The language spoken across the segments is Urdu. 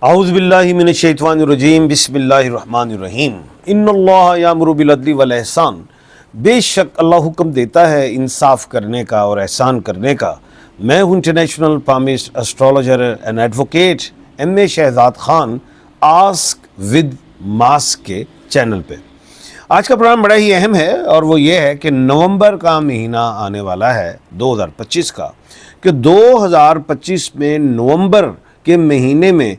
اعوذ باللہ من الشیطان الرجیم بسم اللہ الرحمن الرحیم ان اللہ یامر بالعدل والاحسان، بے شک اللہ حکم دیتا ہے انصاف کرنے کا اور احسان کرنے کا۔ میں ہوں international palmist astrologer and advocate M Shahzad Khan ask with mask کے چینل پہ۔ آج کا پروگرام بڑا ہی اہم ہے اور وہ یہ ہے کہ نومبر کا مہینہ آنے والا ہے 2025 کا، کہ 2025 میں نومبر کے مہینے میں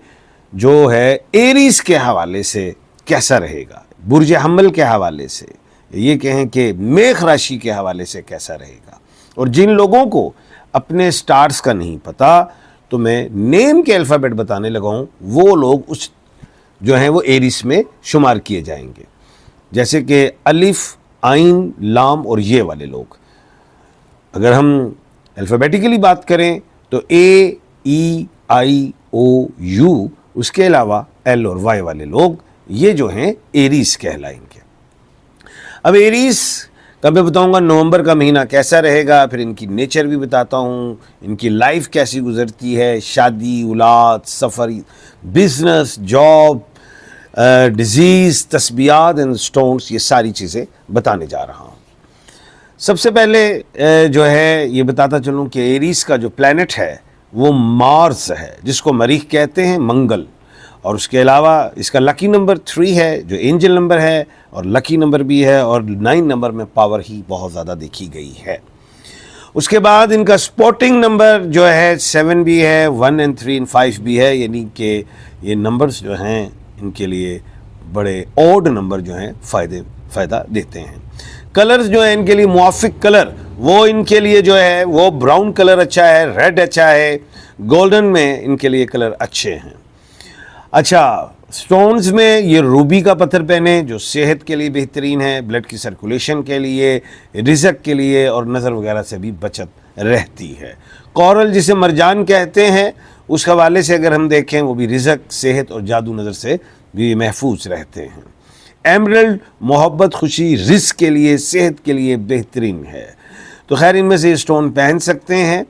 جو ہے ایریز کے حوالے سے کیسا رہے گا، برج حمل کے حوالے سے، یہ کہیں کہ میخ راشی کے حوالے سے کیسا رہے گا۔ اور جن لوگوں کو اپنے سٹارز کا نہیں پتا تو میں نیم کے الفابیٹ بتانے لگا ہوں، وہ لوگ اس جو ہیں وہ ایریز میں شمار کیے جائیں گے، جیسے کہ الف، عین، لام اور یہ والے لوگ۔ اگر ہم الفابیٹیکلی بات کریں تو اے، ای، آئی، او، یو، اس کے علاوہ ایل اور وائی والے لوگ یہ جو ہیں ایریز کہلائیں گے۔ اب ایریز کا میں بتاؤں گا نومبر کا مہینہ کیسا رہے گا، پھر ان کی نیچر بھی بتاتا ہوں، ان کی لائف کیسی گزرتی ہے، شادی، اولاد، سفر، بزنس، جاب، ڈیزیز، تسبیحات اینڈ سٹونز، یہ ساری چیزیں بتانے جا رہا ہوں۔ سب سے پہلے جو ہے یہ بتاتا چلوں کہ ایریز کا جو پلینٹ ہے وہ مارس ہے، جس کو مریخ کہتے ہیں، منگل، اور اس کے علاوہ اس کا لکی نمبر 3 ہے جو اینجل نمبر ہے اور لکی نمبر بھی ہے، اور 9 نمبر میں پاور ہی بہت زیادہ دیکھی گئی ہے۔ اس کے بعد ان کا سپورٹنگ نمبر جو ہے 7 بھی ہے، 1 and 3 and 5 بھی ہے، یعنی کہ یہ نمبرز جو ہیں ان کے لیے بڑے اوڈ نمبر جو ہیں فائدہ دیتے ہیں۔ کلرز جو ہیں ان کے لیے موافق کلر وہ ان کے لیے جو ہے وہ براؤن کلر اچھا ہے، ریڈ اچھا ہے، گولڈن میں ان کے لیے کلر اچھے ہیں۔ اچھا، سٹونز میں یہ روبی کا پتھر پہنے جو صحت کے لیے بہترین ہے، بلڈ کی سرکولیشن کے لیے، رزق کے لیے اور نظر وغیرہ سے بھی بچت رہتی ہے۔ کورل جسے مرجان کہتے ہیں، اس حوالے سے اگر ہم دیکھیں وہ بھی رزق، صحت اور جادو نظر سے بھی محفوظ رہتے ہیں۔ ایمرلڈ محبت، خوشی، رزق کے لیے، صحت کے لیے بہترین ہے، تو خیر ان میں سے یہ سٹون پہن سکتے ہیں۔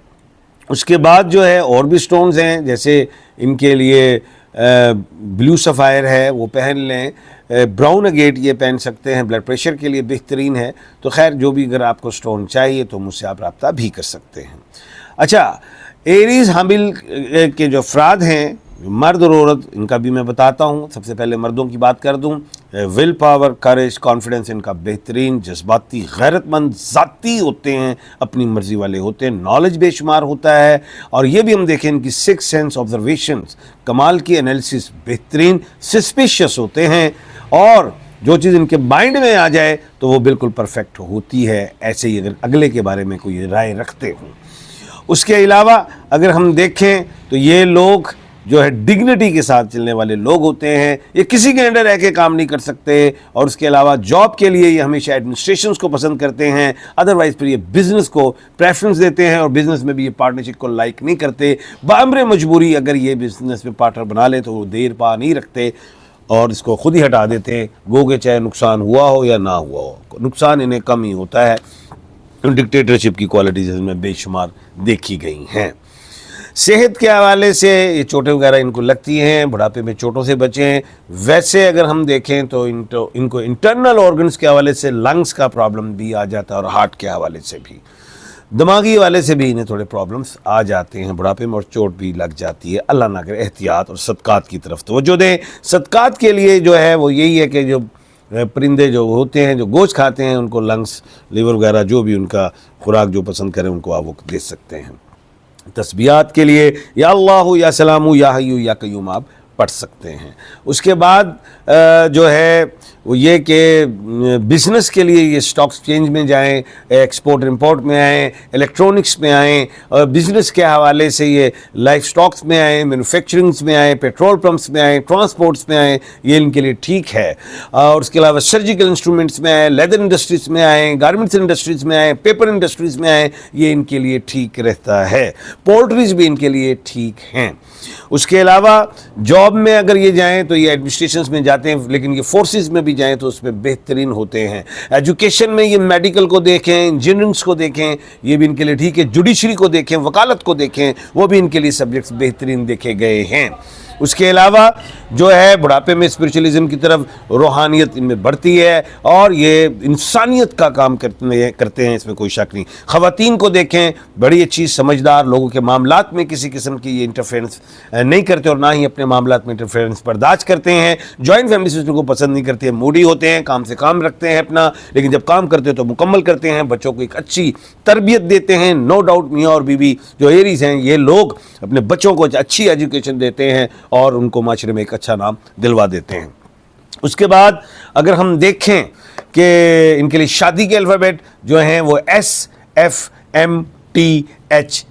اس کے بعد جو ہے اور بھی سٹونز ہیں، جیسے ان کے لیے بلیو سفائر ہے وہ پہن لیں، براؤن اگیٹ یہ پہن سکتے ہیں، بلڈ پریشر کے لیے بہترین ہے۔ تو خیر جو بھی اگر آپ کو سٹون چاہیے تو مجھ سے آپ رابطہ بھی کر سکتے ہیں۔ اچھا، ایریز حامل کے جو افراد ہیں، مرد اور عورت، ان کا بھی میں بتاتا ہوں۔ سب سے پہلے مردوں کی بات کر دوں، ول پاور، کریج، کانفیڈنس ان کا بہترین، جذباتی، غیرت مند، ذاتی ہوتے ہیں، اپنی مرضی والے ہوتے ہیں، نالج بے شمار ہوتا ہے، اور یہ بھی ہم دیکھیں ان کی 6 سینس آبزرویشنز، کمال کی انالیسس بہترین، سسپیشیس ہوتے ہیں، اور جو چیز ان کے مائنڈ میں آ جائے تو وہ بالکل پرفیکٹ ہوتی ہے، ایسے ہی اگر اگلے کے بارے میں کوئی رائے رکھتے ہوں۔ اس کے علاوہ اگر ہم دیکھیں تو یہ لوگ جو ہے ڈگنیٹی کے ساتھ چلنے والے لوگ ہوتے ہیں، یہ کسی کے انڈر رہ کے کام نہیں کر سکتے، اور اس کے علاوہ جاب کے لیے یہ ہمیشہ ایڈمنسٹریشنز کو پسند کرتے ہیں، ادروائز پھر یہ بزنس کو پریفرنس دیتے ہیں، اور بزنس میں بھی یہ پارٹنرشپ کو لائک نہیں کرتے۔ بامر مجبوری اگر یہ بزنس میں پارٹنر بنا لے تو وہ دیر پا نہیں رکھتے اور اس کو خود ہی ہٹا دیتے ہیں، گوگے چاہے نقصان ہوا ہو یا نہ ہوا ہو، نقصان انہیں کم ہی ہوتا ہے۔ ڈکٹیٹرشپ کی کوالٹیز میں بے شمار دیکھی گئی ہیں۔ صحت کے حوالے سے یہ چوٹیں وغیرہ ان کو لگتی ہیں، بڑھاپے میں چوٹوں سے بچیں۔ ویسے اگر ہم دیکھیں تو ان کو انٹرنل آرگنز کے حوالے سے لنگز کا پرابلم بھی آ جاتا ہے، اور ہارٹ کے حوالے سے بھی، دماغی حوالے سے بھی انہیں تھوڑے پرابلمس آ جاتے ہیں بڑھاپے میں، اور چوٹ بھی لگ جاتی ہے۔ اللہ نہ کرے، احتیاط اور صدقات کی طرف توجہ دیں۔ صدقات کے لیے جو ہے وہ یہی ہے کہ جو پرندے جو ہوتے ہیں جو گوشت کھاتے ہیں ان کو لنگس، لیور وغیرہ جو بھی ان کا خوراک جو پسند کریں ان کو آپ وہ دے سکتے ہیں۔ تسبیحات کے لیے یا اللہ یا سلام یا حی یا قیوم آپ پڑھ سکتے ہیں۔ اس کے بعد جو ہے وہ یہ کہ بزنس کے لیے یہ سٹاک ایکسچینج میں جائیں، ایکسپورٹ امپورٹ میں آئیں، الیکٹرانکس میں آئیں، اور بزنس کے حوالے سے یہ لائف سٹاکس میں آئیں، مینوفیکچرنگس میں آئیں، پیٹرول پمپس میں آئیں، ٹرانسپورٹس میں آئیں، یہ ان کے لیے ٹھیک ہے۔ اور اس کے علاوہ سرجیکل انسٹرومنٹس میں آئیں، لیدر انڈسٹریز میں آئیں، گارمنٹس انڈسٹریز میں آئیں، پیپر انڈسٹریز میں آئیں، یہ ان کے لیے ٹھیک رہتا ہے۔ پولٹریز بھی ان کے لیے ٹھیک ہیں۔ اس کے علاوہ جاب میں اگر یہ جائیں تو یہ ایڈمنسٹریشنز میں جاتے ہیں، لیکن یہ فورسز میں بھی جائیں تو اس میں بہترین ہوتے ہیں۔ ایجوکیشن میں یہ میڈیکل کو دیکھیں، انجینئرنگس کو دیکھیں، یہ بھی ان کے لیے ٹھیک ہے۔ جوڈیشری کو دیکھیں، وکالت کو دیکھیں، وہ بھی ان کے لیے سبجیکٹس بہترین دیکھے گئے ہیں۔ اس کے علاوہ جو ہے بڑھاپے میں اسپرچولیزم کی طرف روحانیت ان میں بڑھتی ہے اور یہ انسانیت کا کام کرتے ہیں، اس میں کوئی شک نہیں۔ خواتین کو دیکھیں، بڑی اچھی سمجھدار، لوگوں کے معاملات میں کسی قسم کی یہ انٹرفیئرنس نہیں کرتے اور نہ ہی اپنے معاملات میں انٹرفیئرنس برداشت کرتے ہیں۔ جوائنٹ فیملی سسٹم کو پسند نہیں کرتے ہیں، موڈی ہوتے ہیں، کام سے کام رکھتے ہیں اپنا، لیکن جب کام کرتے ہیں تو مکمل کرتے ہیں، بچوں کو ایک اچھی تربیت دیتے ہیں۔ نو ڈاؤٹ میاں اور بیوی جو ایریز ہیں، یہ لوگ اپنے بچوں کو اچھی ایجوکیشن دیتے ہیں اور ان کو معاشرے میں ایک اچھا نام دلوا دیتے ہیں۔ اس کے بعد اگر ہم دیکھیں کہ ان کے لیے شادی کے الفابیٹ جو ہیں وہ SFMTH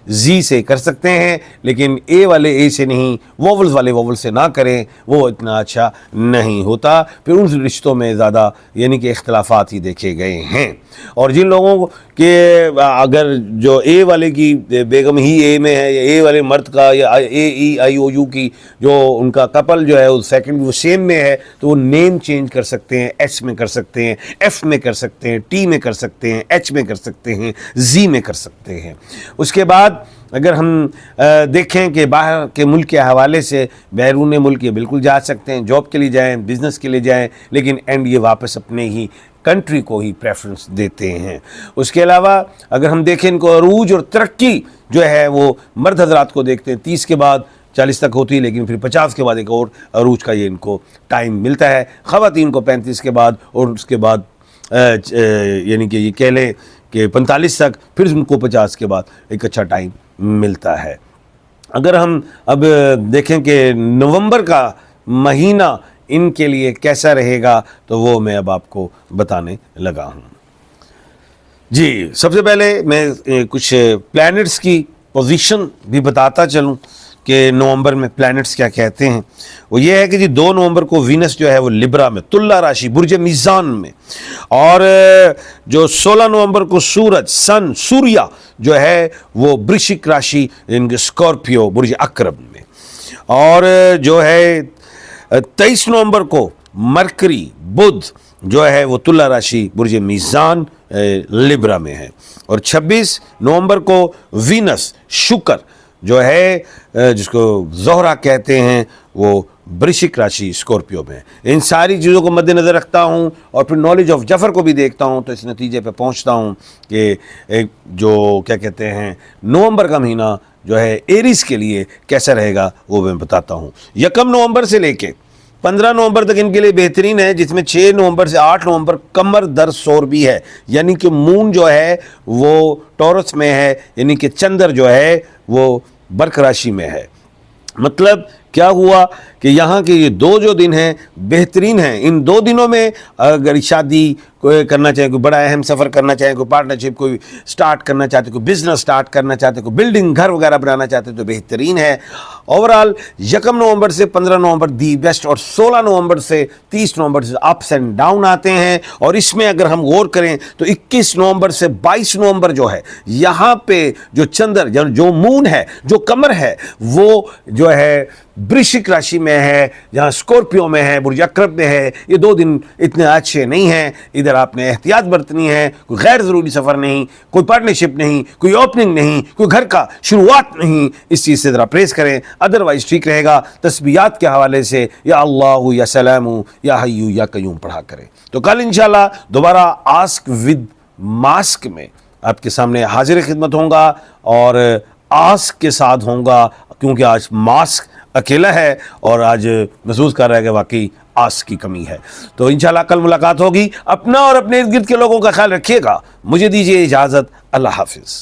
سے کر سکتے ہیں، لیکن اے والے اے سے نہیں، ووولز والے ووول سے نہ کریں، وہ اتنا اچھا نہیں ہوتا، پھر ان رشتوں میں زیادہ یعنی کہ اختلافات ہی دیکھے گئے ہیں۔ اور جن لوگوں کے اگر جو اے والے کی بیگم ہی اے میں ہے، یا اے والے مرد کا یا AEIOU کی جو ان کا کپل جو ہے وہ سیکنڈ وہ سیم میں ہے، تو وہ نیم چینج کر سکتے ہیں، ایس میں کر سکتے ہیں، ایف میں کر سکتے ہیں، ٹی میں کر سکتے ہیں، ایچ میں کر سکتے ہیں، زی میں کر سکتے ہیں۔ اس کے بعد اگر ہم دیکھیں کہ باہر کے ملک کے حوالے سے بیرون ملک یہ بالکل جا سکتے ہیں، جاب کے لیے جائیں، بزنس کے لیے جائیں، لیکن اینڈ یہ واپس اپنے ہی کنٹری کو ہی پریفرنس دیتے ہیں۔ اس کے علاوہ اگر ہم دیکھیں ان کو عروج اور ترقی جو ہے وہ مرد حضرات کو دیکھتے ہیں 30 کے بعد 40 تک ہوتی ہے، لیکن پھر 50 کے بعد ایک اور عروج کا یہ ان کو ٹائم ملتا ہے۔ خواتین کو 35 کے بعد اور اس کے بعد یعنی کہ یہ کہہ لیں کہ 45 تک، پھر ان کو 50 کے بعد ایک اچھا ٹائم ملتا ہے۔ اگر ہم اب دیکھیں کہ نومبر کا مہینہ ان کے لیے کیسا رہے گا، تو وہ میں اب آپ کو بتانے لگا ہوں۔ جی، سب سے پہلے میں کچھ پلانٹس کی پوزیشن بھی بتاتا چلوں کہ نومبر میں پلانٹس کیا کہتے ہیں۔ وہ یہ ہے کہ جی 2 نومبر کو وینس جو ہے وہ لبرا میں، تلا راشی، برج میزان میں، اور جو 16 نومبر کو سورج سوریا جو ہے وہ برشک راشی اسکارپیو برج عقرب میں، اور جو ہے 23 نومبر کو مرکری بدھ جو ہے وہ تلا راشی برج میزان لبرا میں ہے، اور 26 نومبر کو وینس شکر جو ہے جس کو زہرہ کہتے ہیں وہ برشک راشی اسکارپیو میں۔ ان ساری چیزوں کو مد نظر رکھتا ہوں اور پھر نالج آف جفر کو بھی دیکھتا ہوں، تو اس نتیجے پہ پہنچتا ہوں کہ جو کیا کہتے ہیں نومبر کا مہینہ جو ہے ایریز کے لیے کیسا رہے گا وہ میں بتاتا ہوں۔ 1 نومبر سے لے کے 15 نومبر تک ان کے لیے بہترین ہے، جس میں 6 نومبر سے 8 نومبر کمر در سور بھی ہے، یعنی کہ مون جو ہے وہ ٹورس میں ہے، یعنی کہ چندر جو ہے وہ برق راشی میں ہے۔ مطلب کیا ہوا کہ یہاں کے یہ 2 جو دن ہیں بہترین ہیں۔ ان 2 دنوں میں اگر شادی کوئی کرنا چاہے، کوئی بڑا اہم سفر کرنا چاہے، کوئی پارٹنرشپ کوئی سٹارٹ کرنا چاہتے، کوئی بزنس سٹارٹ کرنا چاہتے، کوئی بلڈنگ گھر وغیرہ بنانا چاہتے، تو بہترین ہے۔ اوورال 1 نومبر سے 15 نومبر دی بیسٹ، اور 16 نومبر سے 30 نومبر سے اپس اینڈ ڈاؤن آتے ہیں۔ اور اس میں اگر ہم غور کریں تو 21 نومبر سے 22 نومبر جو ہے یہاں پہ جو چندر جو مون ہے، جو قمر ہے، وہ جو ہے برشک راشی میں ہے، جہاں اسکارپیو میں ہے، برج عقرب میں ہے۔ یہ 2 دن اتنے اچھے نہیں ہیں، ادھر آپ نے احتیاط برتنی ہے، کوئی غیر ضروری سفر نہیں، کوئی پارٹنرشپ نہیں، کوئی اوپننگ نہیں، کوئی گھر کا شروعات نہیں، اس چیز سے ذرا پریز کریں، ادروائز ٹھیک رہے گا۔ تسبیحات کے حوالے سے یا اللہ یا سلام یا حی یا قیوم پڑھا کریں۔ تو کل انشاءاللہ دوبارہ آسک ود ماسک میں آپ کے سامنے حاضر خدمت ہوں گا، اور آسک کے ساتھ ہوں گا، کیونکہ آج ماسک اکیلا ہے اور آج محسوس کر رہا ہے کہ واقعی آسک کی کمی ہے۔ تو انشاءاللہ کل ملاقات ہوگی۔ اپنا اور اپنے ارد گرد کے لوگوں کا خیال رکھیے گا۔ مجھے دیجیے اجازت، اللہ حافظ۔